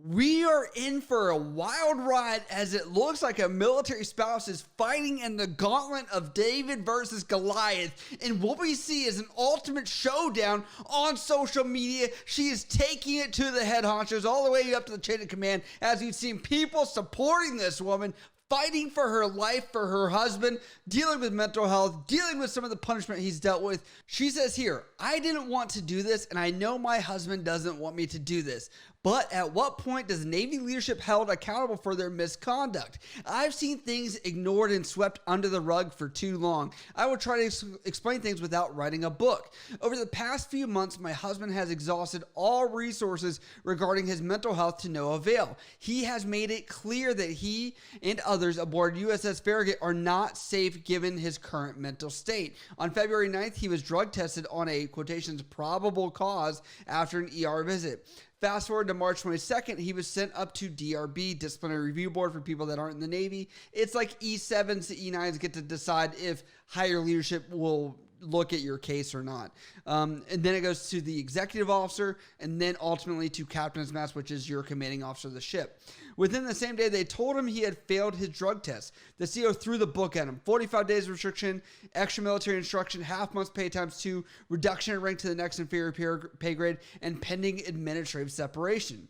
We are in for a wild ride as it looks like a military spouse is fighting in the gauntlet of David versus Goliath. And what we see is an ultimate showdown on social media. She is taking it to the head honchos all the way up to the chain of command, as we've seen people supporting this woman, fighting for her life, for her husband, dealing with mental health, dealing with some of the punishment he's dealt with. She says here, I didn't want to do this, and I know my husband doesn't want me to do this. But at what point does Navy leadership held accountable for their misconduct? I've seen things ignored and swept under the rug for too long. I will try to explain things without writing a book. Over the past few months, my husband has exhausted all resources regarding his mental health to no avail. He has made it clear that he and others aboard USS Farragut are not safe given his current mental state. On February 9th, he was drug tested on a, quotations, probable cause after an ER visit. Fast forward to March 22nd, he was sent up to DRB, Disciplinary Review Board, for people that aren't in the Navy. It's like E7s to E9s get to decide if higher leadership will look at your case or not. And then it goes to the executive officer and then ultimately to captain's mast, which is your commanding officer of the ship. Within the same day, they told him he had failed his drug test. The CO threw the book at him. 45 days restriction, extra military instruction, half month's pay times 2, reduction in rank to the next inferior pay grade, and pending administrative separation.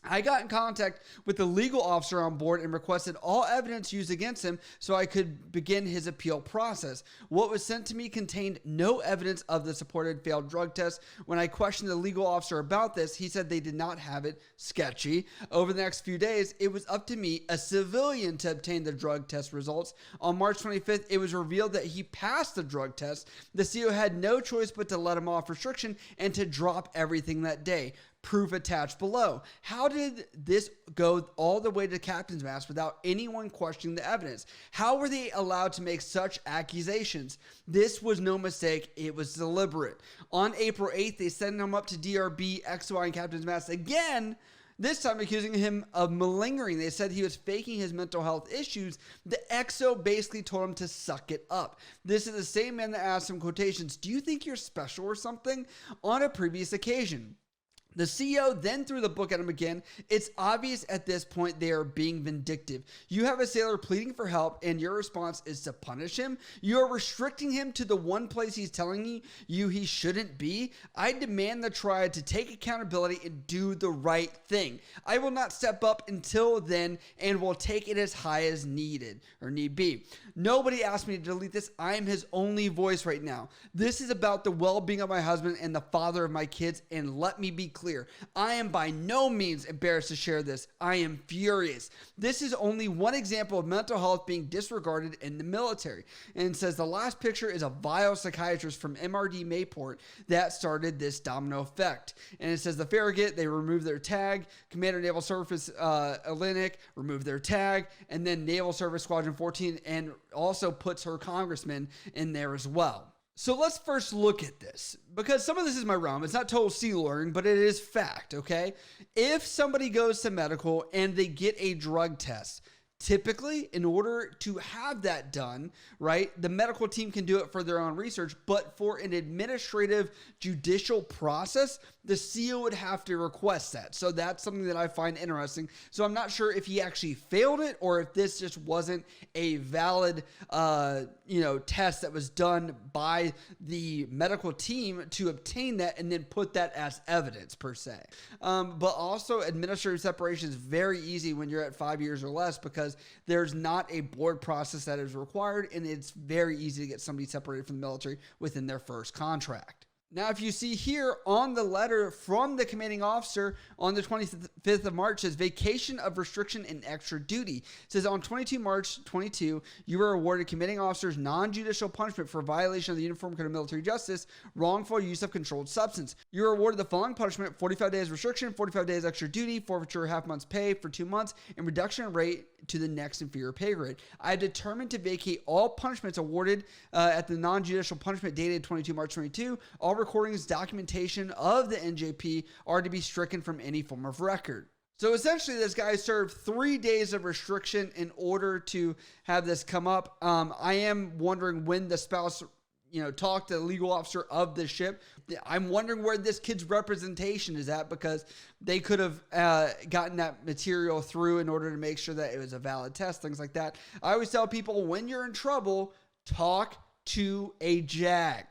I got in contact with the legal officer on board and requested all evidence used against him so I could begin his appeal process. What was sent to me contained no evidence of the supported failed drug test. When I questioned the legal officer about this, he said they did not have it. Sketchy. Over the next few days, it was up to me, a civilian, to obtain the drug test results. On March 25th, it was revealed that he passed the drug test. The CO had no choice but to let him off restriction and to drop everything that day. Proof attached below. How did this go all the way to captain's mast without anyone questioning the evidence? How were they allowed to make such accusations? This was no mistake. It was deliberate. On April 8th, they sent him up to DRB, XY, and captain's mast again, this time accusing him of malingering. They said he was faking his mental health issues. The XO basically told him to suck it up. This is the same man that asked him, quotations, do you think you're special or something? On a previous occasion. The CO then threw the book at him again. It's obvious at this point they are being vindictive. You have a sailor pleading for help and your response is to punish him. You are restricting him to the one place he's telling you he shouldn't be. I demand the triad to take accountability and do the right thing. I will not step up until then and will take it as high as needed or need be. Nobody asked me to delete this. I am his only voice right now. This is about the well-being of my husband and the father of my kids, and let me be clear. I am by no means embarrassed to share this. I am furious. This is only one example of mental health being disregarded in the military. And it says the last picture is a vile psychiatrist from MRD Mayport that started this domino effect. And it says the Farragut, they removed their tag. Commander Naval Surface Atlantic removed their tag. And then Naval Service Squadron 14 and also puts her congressman in there as well. So let's first look at this, because some of this is my realm. It's not total sea lawyering, but it is fact, okay? If somebody goes to medical and they get a drug test, typically, in order to have that done, right, the medical team can do it for their own research, but for an administrative judicial process, the CO would have to request that. So that's something that I find interesting. So I'm not sure if he actually failed it or if this just wasn't a valid, test that was done by the medical team to obtain that and then put that as evidence per se. But also administrative separation is very easy when you're at 5 years or less, because there's not a board process that is required, and it's very easy to get somebody separated from the military within their first contract. Now, if you see here on the letter from the commanding officer on the 25th of March, says vacation of restriction and extra duty. It says on 22 March 22, you were awarded commanding officer's non-judicial punishment for violation of the Uniform Code of Military Justice, wrongful use of controlled substance. You were awarded the following punishment: 45 days restriction, 45 days extra duty, forfeiture half month's pay for 2 months, and reduction in rate to the next inferior pay grade. I have determined to vacate all punishments awarded at the non-judicial punishment dated 22 March 22. All recordings, documentation of the NJP are to be stricken from any form of record. So essentially, this guy served 3 days of restriction in order to have this come up. I am wondering when the spouse talk to the legal officer of the ship. I'm wondering where this kid's representation is at, because they could have gotten that material through in order to make sure that it was a valid test, things like that. I always tell people, when you're in trouble, talk to a JAG.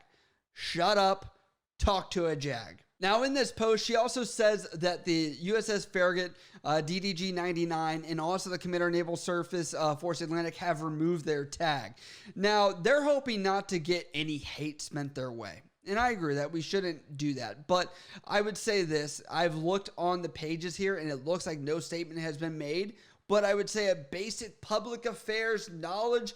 Shut up, talk to a JAG. Now, in this post, she also says that the USS Farragut, DDG 99, and also the Commander Naval Surface Force Atlantic have removed their tag. Now, they're hoping not to get any hate spent their way. And I agree that we shouldn't do that. But I would say this. I've looked on the pages here, and it looks like no statement has been made. But I would say a basic public affairs knowledge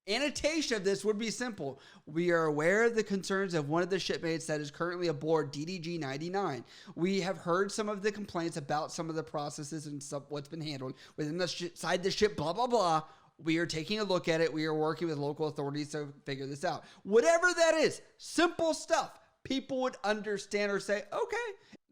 annotation of this would be simple. We are aware of the concerns of one of the shipmates that is currently aboard DDG 99. We have heard some of the complaints about some of the processes and stuff, what's been handled within the side the ship, blah, blah, blah. We are taking a look at it. We are working with local authorities to figure this out. Whatever that is, simple stuff. People would understand or say, okay.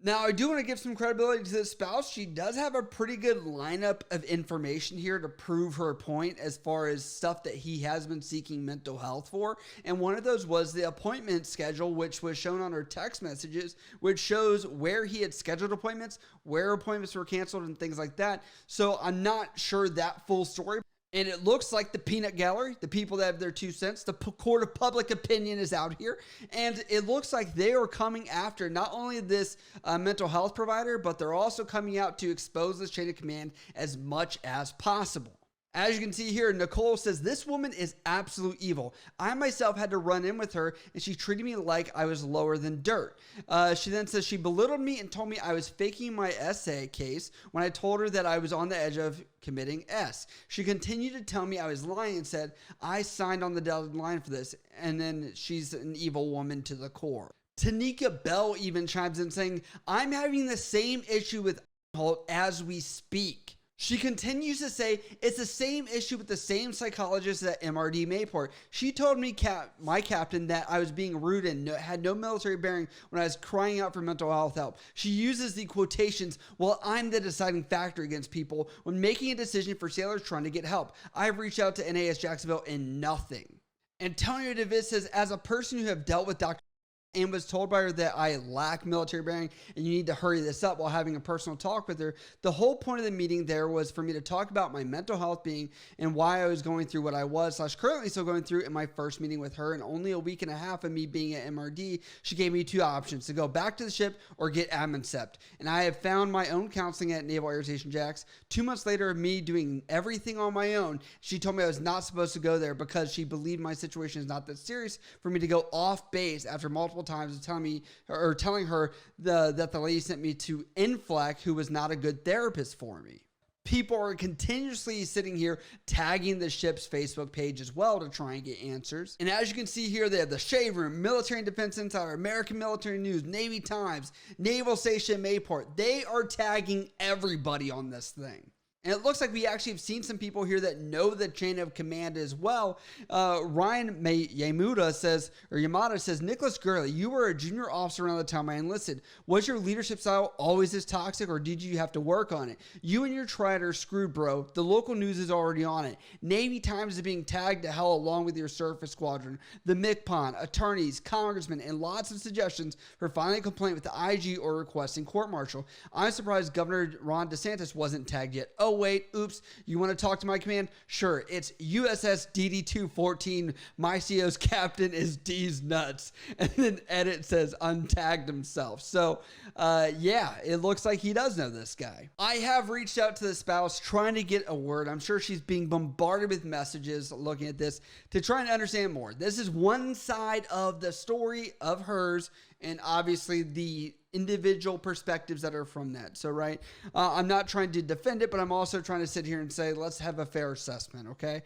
Now, I do want to give some credibility to the spouse. She does have a pretty good lineup of information here to prove her point as far as stuff that he has been seeking mental health for. And one of those was the appointment schedule, which was shown on her text messages, which shows where he had scheduled appointments, where appointments were canceled, and things like that. So I'm not sure that full story. And it looks like the peanut gallery, the people that have their 2 cents, the court of public opinion is out here. And it looks like they are coming after not only this mental health provider, but they're also coming out to expose this chain of command as much as possible. As you can see here, Nicole says, this woman is absolute evil. I myself had to run in with her, and she treated me like I was lower than dirt. She then says she belittled me and told me I was faking my essay case when I told her that I was on the edge of committing S. She continued to tell me I was lying and said, I signed on the dotted line for this. And then she's an evil woman to the core. Tanika Bell even chimes in saying, I'm having the same issue with Holt as we speak. She continues to say, it's the same issue with the same psychologist at MRD Mayport. She told me, my captain, that I was being rude and had no military bearing when I was crying out for mental health help. She uses the quotations, well, I'm the deciding factor against people when making a decision for sailors trying to get help. I've reached out to NAS Jacksonville and nothing. Antonio DeVis says, as a person who have dealt with Dr. and was told by her that I lack military bearing and you need to hurry this up while having a personal talk with her. The whole point of the meeting there was for me to talk about my mental health being and why I was going through what I was / currently still going through in my first meeting with her. And only a week and a half of me being at MRD, she gave me 2 options: to go back to the ship or get admin-cept. And I have found my own counseling at Naval Air Station Jacks. 2 months later of me doing everything on my own, she told me I was not supposed to go there because she believed my situation is not that serious for me to go off base after multiple times of telling her that the lady sent me to NFLAC, who was not a good therapist for me. People are continuously sitting here tagging the ship's Facebook page as well to try and get answers. And as you can see here, they have the Shade Room, Military and Defense Insider, American Military News, Navy Times, Naval Station Mayport. They are tagging everybody on this thing. And it looks like we actually have seen some people here that know the chain of command as well. Ryan Yamada says, Nicholas Gurley, you were a junior officer around the time I enlisted. Was your leadership style always this toxic, or did you have to work on it? You and your triad are screwed, bro. The local news is already on it. Navy Times is being tagged to hell along with your surface squadron. The MCPON, attorneys, congressmen, and lots of suggestions for filing a complaint with the IG or requesting court-martial. I'm surprised Governor Ron DeSantis wasn't tagged yet. Oh, wait, oops, you want to talk to my command? Sure, it's USS DD-214. My CO's captain is D's nuts. And then edit says untagged himself. So, yeah, it looks like he does know this guy. I have reached out to the spouse trying to get a word. I'm sure she's being bombarded with messages looking at this to try and understand more. This is one side of the story of hers, and obviously the individual perspectives that are from that. So, right, I'm not trying to defend it, but I'm also trying to sit here and say, let's have a fair assessment, okay?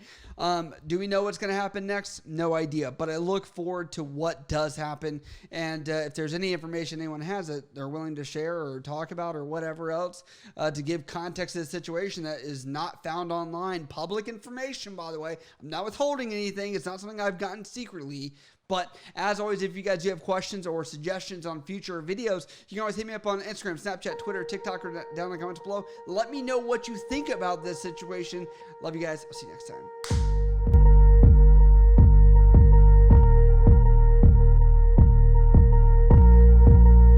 Do we know what's going to happen next? No idea, but I look forward to what does happen, and if there's any information anyone has that they're willing to share or talk about or whatever else to give context to the situation that is not found online, public information, by the way. I'm not withholding anything. It's not something I've gotten secretly. But as always, if you guys do have questions or suggestions on future videos, you can always hit me up on Instagram, Snapchat, Twitter, TikTok, or down in the comments below. Let me know what you think about this situation. Love you guys. I'll see you next time.